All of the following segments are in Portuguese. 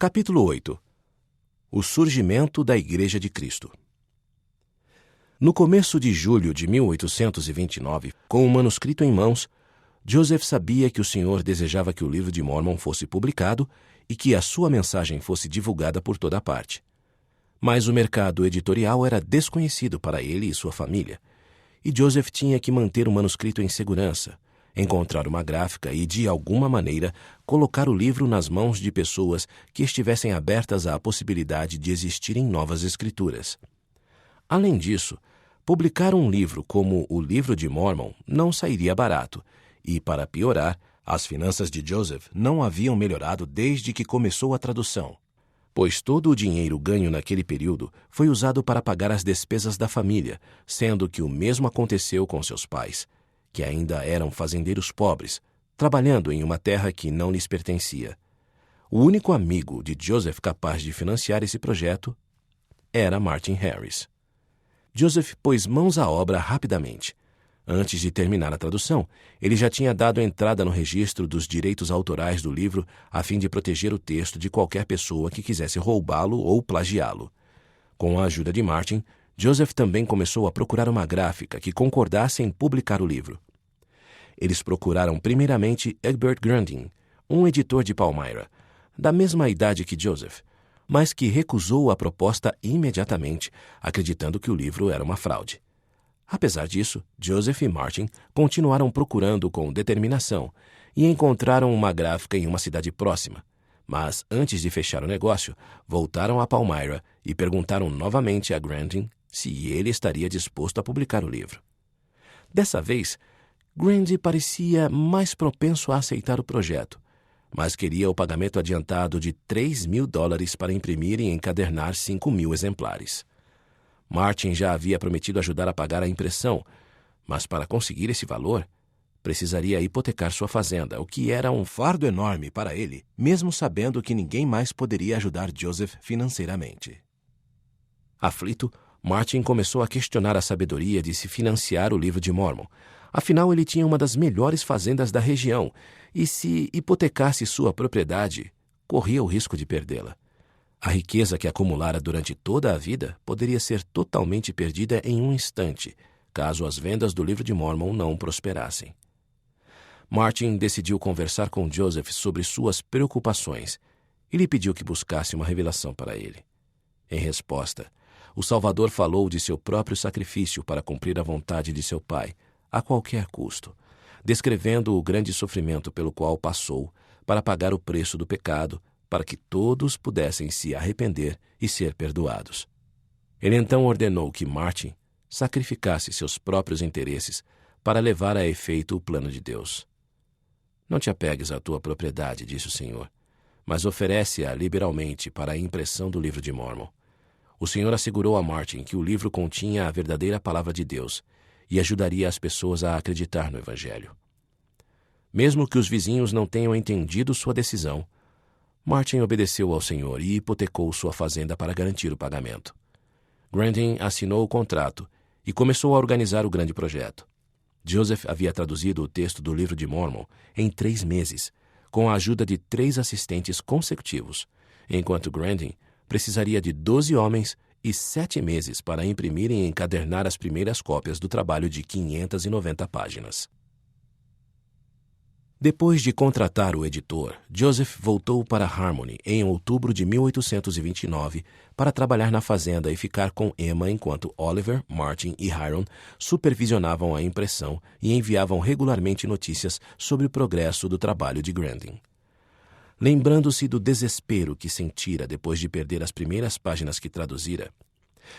Capítulo 8. O surgimento da Igreja de Cristo. No começo de julho de 1829, com o manuscrito em mãos, Joseph sabia que o Senhor desejava que o livro de Mórmon fosse publicado e que a sua mensagem fosse divulgada por toda parte. Mas o mercado editorial era desconhecido para ele e sua família, e Joseph tinha que manter o manuscrito em segurança, encontrar uma gráfica e, de alguma maneira, colocar o livro nas mãos de pessoas que estivessem abertas à possibilidade de existirem novas escrituras. Além disso, publicar um livro como o Livro de Mórmon não sairia barato, e, para piorar, as finanças de Joseph não haviam melhorado desde que começou a tradução, pois todo o dinheiro ganho naquele período foi usado para pagar as despesas da família, sendo que o mesmo aconteceu com seus pais, que ainda eram fazendeiros pobres, trabalhando em uma terra que não lhes pertencia. O único amigo de Joseph capaz de financiar esse projeto era Martin Harris. Joseph pôs mãos à obra rapidamente. Antes de terminar a tradução, ele já tinha dado entrada no registro dos direitos autorais do livro a fim de proteger o texto de qualquer pessoa que quisesse roubá-lo ou plagiá-lo. Com a ajuda de Martin, Joseph também começou a procurar uma gráfica que concordasse em publicar o livro. Eles procuraram primeiramente Egbert Grunding, um editor de Palmyra, da mesma idade que Joseph, mas que recusou a proposta imediatamente, acreditando que o livro era uma fraude. Apesar disso, Joseph e Martin continuaram procurando com determinação e encontraram uma gráfica em uma cidade próxima. Mas, antes de fechar o negócio, voltaram a Palmyra e perguntaram novamente a Grunding se ele estaria disposto a publicar o livro. Dessa vez, Grunding parecia mais propenso a aceitar o projeto, mas queria o pagamento adiantado de $3.000 para imprimir e encadernar 5.000 exemplares. Martin já havia prometido ajudar a pagar a impressão, mas para conseguir esse valor, precisaria hipotecar sua fazenda, o que era um fardo enorme para ele, mesmo sabendo que ninguém mais poderia ajudar Joseph financeiramente. Aflito, Martin começou a questionar a sabedoria de se financiar o Livro de Mórmon. Afinal, ele tinha uma das melhores fazendas da região, e se hipotecasse sua propriedade, corria o risco de perdê-la. A riqueza que acumulara durante toda a vida poderia ser totalmente perdida em um instante, caso as vendas do Livro de Mórmon não prosperassem. Martin decidiu conversar com Joseph sobre suas preocupações e lhe pediu que buscasse uma revelação para ele. Em resposta, o Salvador falou de seu próprio sacrifício para cumprir a vontade de seu pai, a qualquer custo, descrevendo o grande sofrimento pelo qual passou para pagar o preço do pecado, para que todos pudessem se arrepender e ser perdoados. Ele então ordenou que Martin sacrificasse seus próprios interesses para levar a efeito o plano de Deus. Não te apegues à tua propriedade, disse o Senhor, mas oferece-a liberalmente para a impressão do Livro de Mórmon. O Senhor assegurou a Martin que o livro continha a verdadeira palavra de Deus e ajudaria as pessoas a acreditar no Evangelho. Mesmo que os vizinhos não tenham entendido sua decisão, Martin obedeceu ao Senhor e hipotecou sua fazenda para garantir o pagamento. Grunding assinou o contrato e começou a organizar o grande projeto. Joseph havia traduzido o texto do Livro de Mórmon em 3 meses, com a ajuda de 3 assistentes consecutivos, enquanto Grunding precisaria de 12 homens e 7 meses para imprimir e encadernar as primeiras cópias do trabalho de 590 páginas. Depois de contratar o editor, Joseph voltou para Harmony em outubro de 1829 para trabalhar na fazenda e ficar com Emma enquanto Oliver, Martin e Hiram supervisionavam a impressão e enviavam regularmente notícias sobre o progresso do trabalho de Grunding. Lembrando-se do desespero que sentira depois de perder as primeiras páginas que traduzira,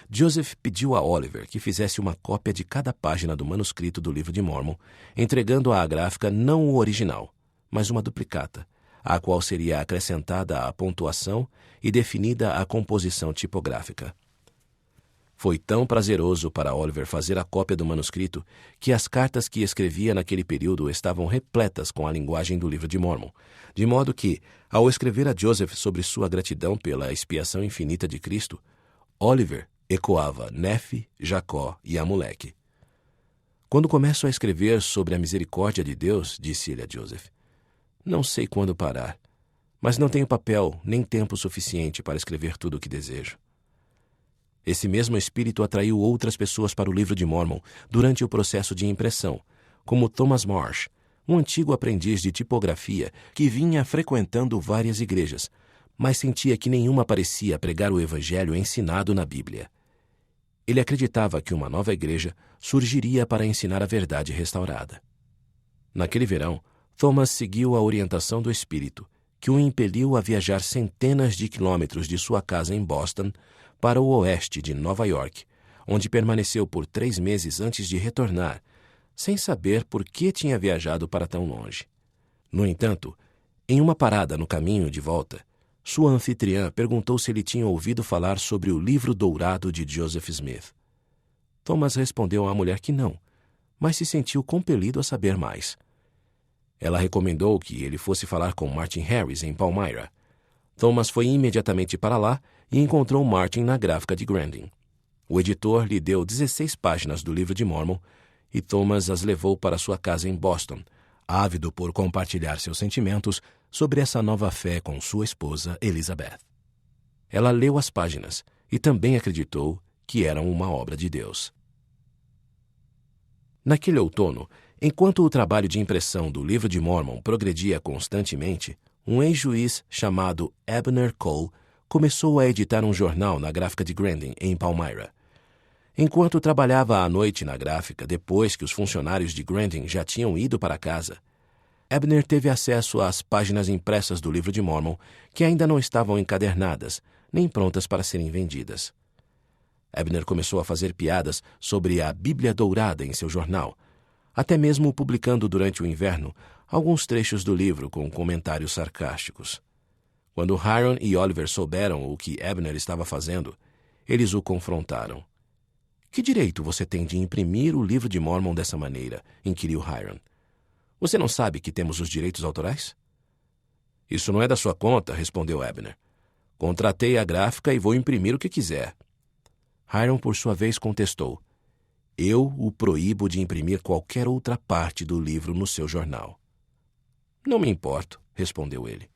Joseph pediu a Oliver que fizesse uma cópia de cada página do manuscrito do Livro de Mórmon, entregando à gráfica não o original, mas uma duplicata, à qual seria acrescentada a pontuação e definida a composição tipográfica. Foi tão prazeroso para Oliver fazer a cópia do manuscrito que as cartas que escrevia naquele período estavam repletas com a linguagem do Livro de Mórmon, de modo que, ao escrever a Joseph sobre sua gratidão pela expiação infinita de Cristo, Oliver ecoava Nefe, Jacó e Amuleque. Quando começo a escrever sobre a misericórdia de Deus, disse ele a Joseph, não sei quando parar, mas não tenho papel nem tempo suficiente para escrever tudo o que desejo. Esse mesmo espírito atraiu outras pessoas para o Livro de Mórmon durante o processo de impressão, como Thomas Marsh, um antigo aprendiz de tipografia que vinha frequentando várias igrejas, mas sentia que nenhuma parecia pregar o evangelho ensinado na Bíblia. Ele acreditava que uma nova igreja surgiria para ensinar a verdade restaurada. Naquele verão, Thomas seguiu a orientação do Espírito, que o impeliu a viajar centenas de quilômetros de sua casa em Boston para o oeste de Nova York, onde permaneceu por 3 meses antes de retornar, sem saber por que tinha viajado para tão longe. No entanto, em uma parada no caminho de volta, sua anfitriã perguntou se ele tinha ouvido falar sobre o Livro Dourado de Joseph Smith. Thomas respondeu à mulher que não, mas se sentiu compelido a saber mais. Ela recomendou que ele fosse falar com Martin Harris em Palmyra. Thomas foi imediatamente para lá e encontrou Martin na gráfica de Grandin. O editor lhe deu 16 páginas do Livro de Mórmon e Thomas as levou para sua casa em Boston, ávido por compartilhar seus sentimentos sobre essa nova fé com sua esposa, Elizabeth. Ela leu as páginas e também acreditou que eram uma obra de Deus. Naquele outono, enquanto o trabalho de impressão do Livro de Mórmon progredia constantemente, um ex-juiz chamado Abner Cole começou a editar um jornal na gráfica de Grandin, em Palmyra. Enquanto trabalhava à noite na gráfica, depois que os funcionários de Grandin já tinham ido para casa, Abner teve acesso às páginas impressas do Livro de Mórmon que ainda não estavam encadernadas, nem prontas para serem vendidas. Abner começou a fazer piadas sobre a Bíblia Dourada em seu jornal, até mesmo publicando durante o inverno alguns trechos do livro com comentários sarcásticos. Quando Hiram e Oliver souberam o que Abner estava fazendo, eles o confrontaram. "Que direito você tem de imprimir o Livro de Mórmon dessa maneira?" inquiriu Hiram. "Você não sabe que temos os direitos autorais?" "Isso não é da sua conta", respondeu Abner. "Contratei a gráfica e vou imprimir o que quiser." Hiram, por sua vez, contestou. "Eu o proíbo de imprimir qualquer outra parte do livro no seu jornal." "Não me importo", respondeu ele.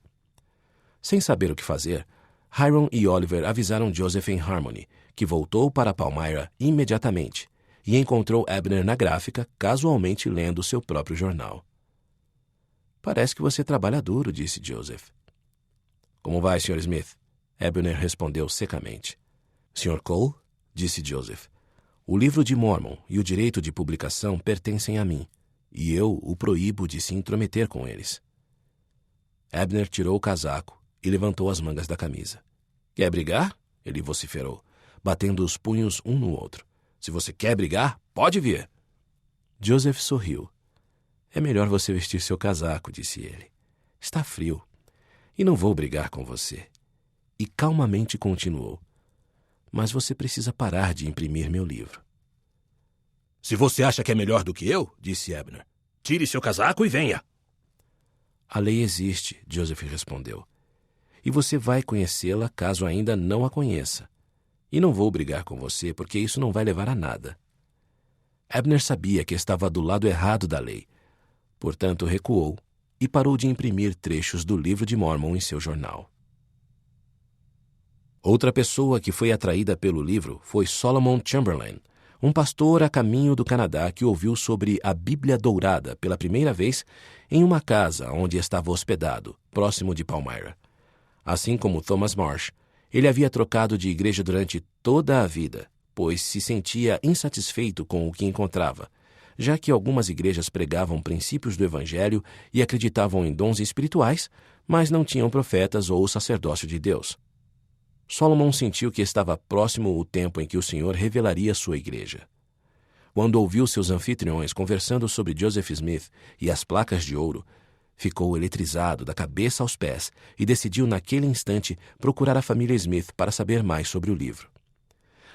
Sem saber o que fazer, Hiram e Oliver avisaram Joseph em Harmony, que voltou para Palmyra imediatamente e encontrou Abner na gráfica, casualmente lendo seu próprio jornal. "Parece que você trabalha duro", disse Joseph. "Como vai, Sr. Smith?" Abner respondeu secamente. "Sr. Cole", disse Joseph, "o Livro de Mórmon e o direito de publicação pertencem a mim, e eu o proíbo de se intrometer com eles." Abner tirou o casaco e levantou as mangas da camisa. "Quer brigar?" ele vociferou, batendo os punhos um no outro. "Se você quer brigar, pode vir." Joseph sorriu. "É melhor você vestir seu casaco", disse ele. "Está frio, e não vou brigar com você." E calmamente continuou. "Mas você precisa parar de imprimir meu livro." "Se você acha que é melhor do que eu", disse Abner, "tire seu casaco e venha." "A lei existe", Joseph respondeu. "E você vai conhecê-la caso ainda não a conheça. E não vou brigar com você porque isso não vai levar a nada." Abner sabia que estava do lado errado da lei, portanto recuou e parou de imprimir trechos do Livro de Mórmon em seu jornal. Outra pessoa que foi atraída pelo livro foi Solomon Chamberlain, um pastor a caminho do Canadá que ouviu sobre a Bíblia Dourada pela primeira vez em uma casa onde estava hospedado, próximo de Palmyra. Assim como Thomas Marsh, ele havia trocado de igreja durante toda a vida, pois se sentia insatisfeito com o que encontrava, já que algumas igrejas pregavam princípios do Evangelho e acreditavam em dons espirituais, mas não tinham profetas ou o sacerdócio de Deus. Solomon sentiu que estava próximo o tempo em que o Senhor revelaria sua igreja. Quando ouviu seus anfitriões conversando sobre Joseph Smith e as placas de ouro, ficou eletrizado da cabeça aos pés e decidiu naquele instante procurar a família Smith para saber mais sobre o livro.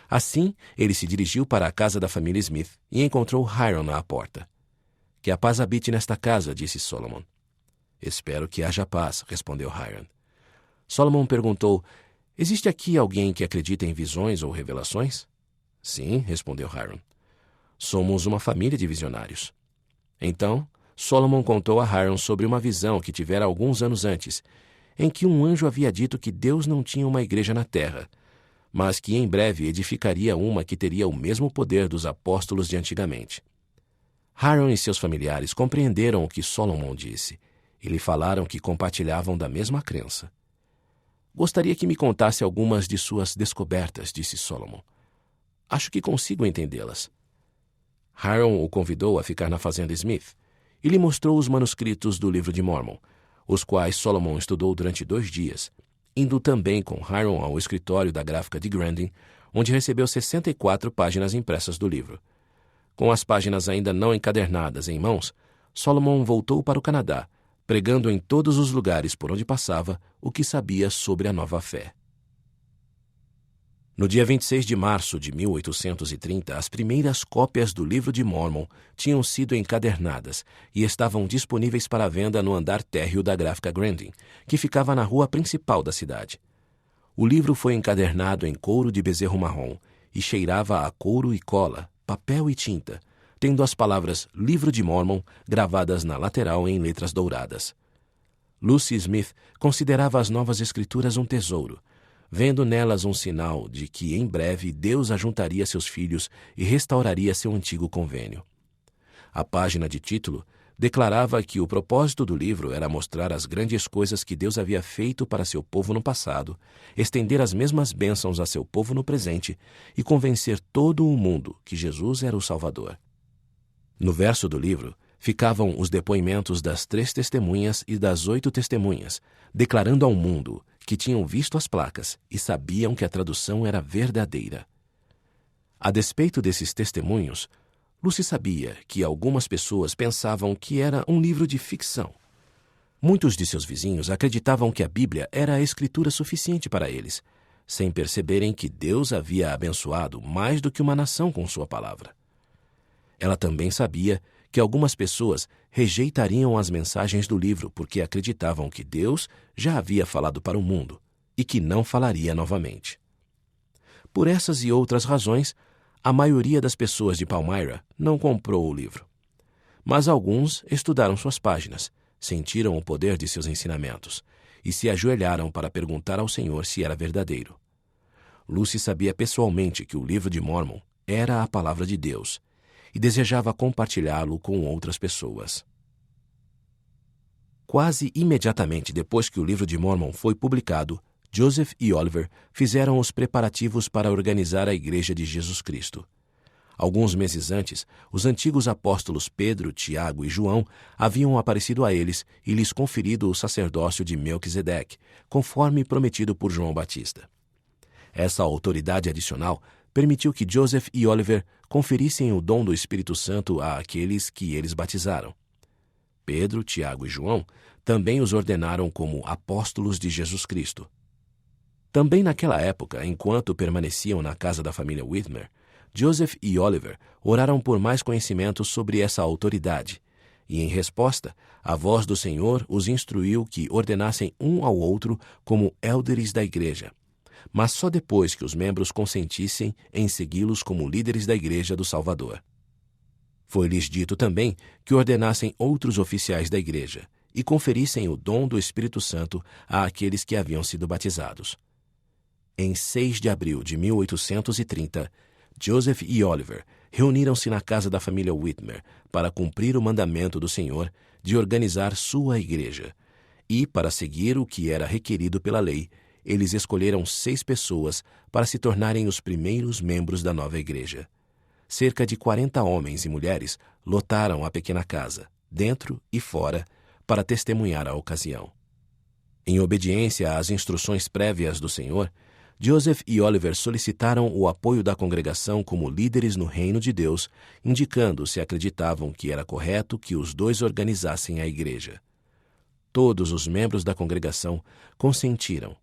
Assim, ele se dirigiu para a casa da família Smith e encontrou Hiram à porta. "Que a paz habite nesta casa", disse Solomon. "Espero que haja paz", respondeu Hiram. Solomon perguntou: "Existe aqui alguém que acredita em visões ou revelações?" "Sim", respondeu Hiram. "Somos uma família de visionários." Então, Solomon contou a Hiram sobre uma visão que tivera alguns anos antes em que um anjo havia dito que Deus não tinha uma igreja na terra, mas que em breve edificaria uma que teria o mesmo poder dos apóstolos de antigamente. Hiram e seus familiares compreenderam o que Solomon disse e lhe falaram que compartilhavam da mesma crença. Gostaria que me contasse algumas de suas descobertas, disse Solomon. Acho que consigo entendê-las. Hiram o convidou a ficar na fazenda Smith e lhe mostrou os manuscritos do Livro de Mórmon, os quais Solomon estudou durante 2 dias, indo também com Hiram ao escritório da gráfica de Grandin, onde recebeu 64 páginas impressas do livro. Com as páginas ainda não encadernadas em mãos, Solomon voltou para o Canadá, pregando em todos os lugares por onde passava o que sabia sobre a nova fé. No dia 26 de março de 1830, as primeiras cópias do Livro de Mórmon tinham sido encadernadas e estavam disponíveis para venda no andar térreo da gráfica Grandin, que ficava na rua principal da cidade. O livro foi encadernado em couro de bezerro marrom e cheirava a couro e cola, papel e tinta, tendo as palavras Livro de Mórmon gravadas na lateral em letras douradas. Lucy Smith considerava as novas escrituras um tesouro, vendo nelas um sinal de que em breve Deus ajuntaria seus filhos e restauraria seu antigo convênio. A página de título declarava que o propósito do livro era mostrar as grandes coisas que Deus havia feito para seu povo no passado, estender as mesmas bênçãos a seu povo no presente e convencer todo o mundo que Jesus era o Salvador. No verso do livro ficavam os depoimentos das 3 testemunhas e das 8 testemunhas, declarando ao mundo que tinham visto as placas e sabiam que a tradução era verdadeira. A despeito desses testemunhos, Lucy sabia que algumas pessoas pensavam que era um livro de ficção. Muitos de seus vizinhos acreditavam que a Bíblia era a escritura suficiente para eles, sem perceberem que Deus havia abençoado mais do que uma nação com sua palavra. Ela também sabia que algumas pessoas rejeitariam as mensagens do livro porque acreditavam que Deus já havia falado para o mundo e que não falaria novamente. Por essas e outras razões, a maioria das pessoas de Palmyra não comprou o livro. Mas alguns estudaram suas páginas, sentiram o poder de seus ensinamentos e se ajoelharam para perguntar ao Senhor se era verdadeiro. Lucy sabia pessoalmente que o Livro de Mórmon era a palavra de Deus e desejava compartilhá-lo com outras pessoas. Quase imediatamente depois que o Livro de Mórmon foi publicado, Joseph e Oliver fizeram os preparativos para organizar a Igreja de Jesus Cristo. Alguns meses antes, os antigos apóstolos Pedro, Tiago e João haviam aparecido a eles e lhes conferido o sacerdócio de Melquisedeque, conforme prometido por João Batista. Essa autoridade adicional permitiu que Joseph e Oliver conferissem o dom do Espírito Santo àqueles que eles batizaram. Pedro, Tiago e João também os ordenaram como apóstolos de Jesus Cristo. Também naquela época, enquanto permaneciam na casa da família Whitmer, Joseph e Oliver oraram por mais conhecimento sobre essa autoridade, e em resposta, a voz do Senhor os instruiu que ordenassem um ao outro como élderes da igreja, mas só depois que os membros consentissem em segui-los como líderes da Igreja do Salvador. Foi-lhes dito também que ordenassem outros oficiais da Igreja e conferissem o dom do Espírito Santo àqueles que haviam sido batizados. Em 6 de abril de 1830, Joseph e Oliver reuniram-se na casa da família Whitmer para cumprir o mandamento do Senhor de organizar sua igreja e, para seguir o que era requerido pela lei, eles escolheram 6 pessoas para se tornarem os primeiros membros da nova igreja. Cerca de 40 homens e mulheres lotaram a pequena casa, dentro e fora, para testemunhar a ocasião. Em obediência às instruções prévias do Senhor, Joseph e Oliver solicitaram o apoio da congregação como líderes no reino de Deus, indicando se acreditavam que era correto que os 2 organizassem a igreja. Todos os membros da congregação consentiram,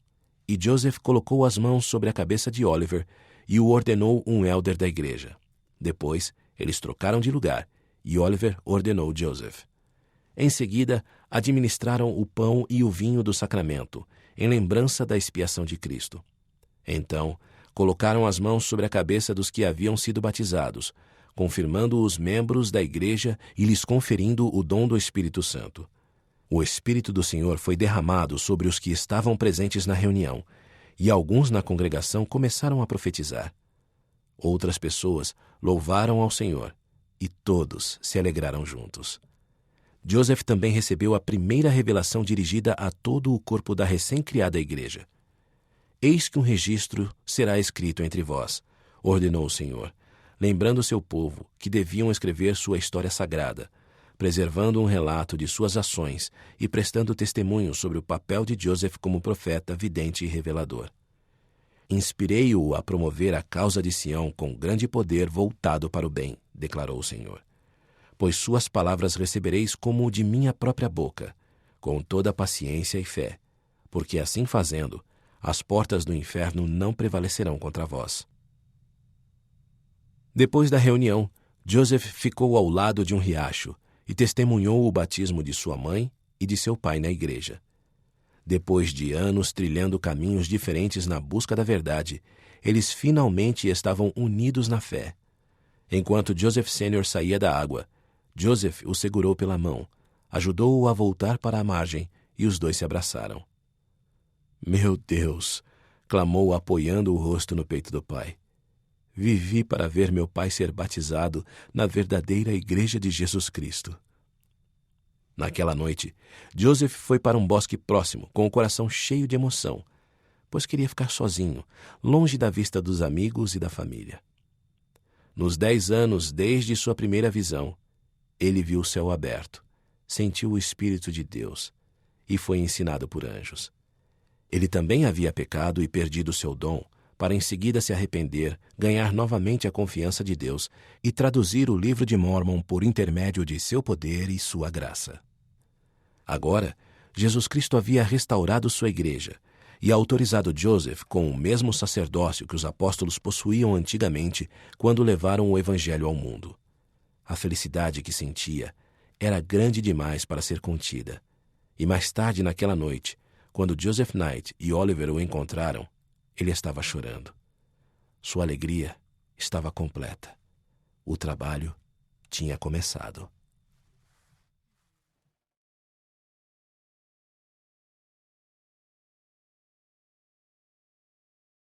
e Joseph colocou as mãos sobre a cabeça de Oliver e o ordenou um élder da igreja. Depois, eles trocaram de lugar e Oliver ordenou Joseph. Em seguida, administraram o pão e o vinho do sacramento, em lembrança da expiação de Cristo. Então, colocaram as mãos sobre a cabeça dos que haviam sido batizados, confirmando os membros da igreja e lhes conferindo o dom do Espírito Santo. O Espírito do Senhor foi derramado sobre os que estavam presentes na reunião, e alguns na congregação começaram a profetizar. Outras pessoas louvaram ao Senhor, e todos se alegraram juntos. Joseph também recebeu a primeira revelação dirigida a todo o corpo da recém-criada igreja. Eis que um registro será escrito entre vós, ordenou o Senhor, lembrando seu povo que deviam escrever sua história sagrada, preservando um relato de suas ações e prestando testemunho sobre o papel de Joseph como profeta, vidente e revelador. Inspirei-o a promover a causa de Sião com grande poder voltado para o bem, declarou o Senhor. Pois suas palavras recebereis como de minha própria boca, com toda paciência e fé, porque assim fazendo, as portas do inferno não prevalecerão contra vós. Depois da reunião, Joseph ficou ao lado de um riacho e testemunhou o batismo de sua mãe e de seu pai na igreja. Depois de anos trilhando caminhos diferentes na busca da verdade, eles finalmente estavam unidos na fé. Enquanto Joseph Sênior saía da água, Joseph o segurou pela mão, ajudou-o a voltar para a margem e os dois se abraçaram. Meu Deus! Clamou apoiando o rosto no peito do pai. Vivi para ver meu pai ser batizado na verdadeira Igreja de Jesus Cristo. Naquela noite, Joseph foi para um bosque próximo, com o coração cheio de emoção, pois queria ficar sozinho, longe da vista dos amigos e da família. Nos 10 anos desde sua primeira visão, ele viu o céu aberto, sentiu o Espírito de Deus e foi ensinado por anjos. Ele também havia pecado e perdido seu dom, para em seguida se arrepender, ganhar novamente a confiança de Deus e traduzir o livro de Mórmon por intermédio de seu poder e sua graça. Agora, Jesus Cristo havia restaurado sua igreja e autorizado Joseph com o mesmo sacerdócio que os apóstolos possuíam antigamente quando levaram o Evangelho ao mundo. A felicidade que sentia era grande demais para ser contida. E mais tarde naquela noite, quando Joseph Knight e Oliver o encontraram, ele estava chorando. Sua alegria estava completa. O trabalho tinha começado.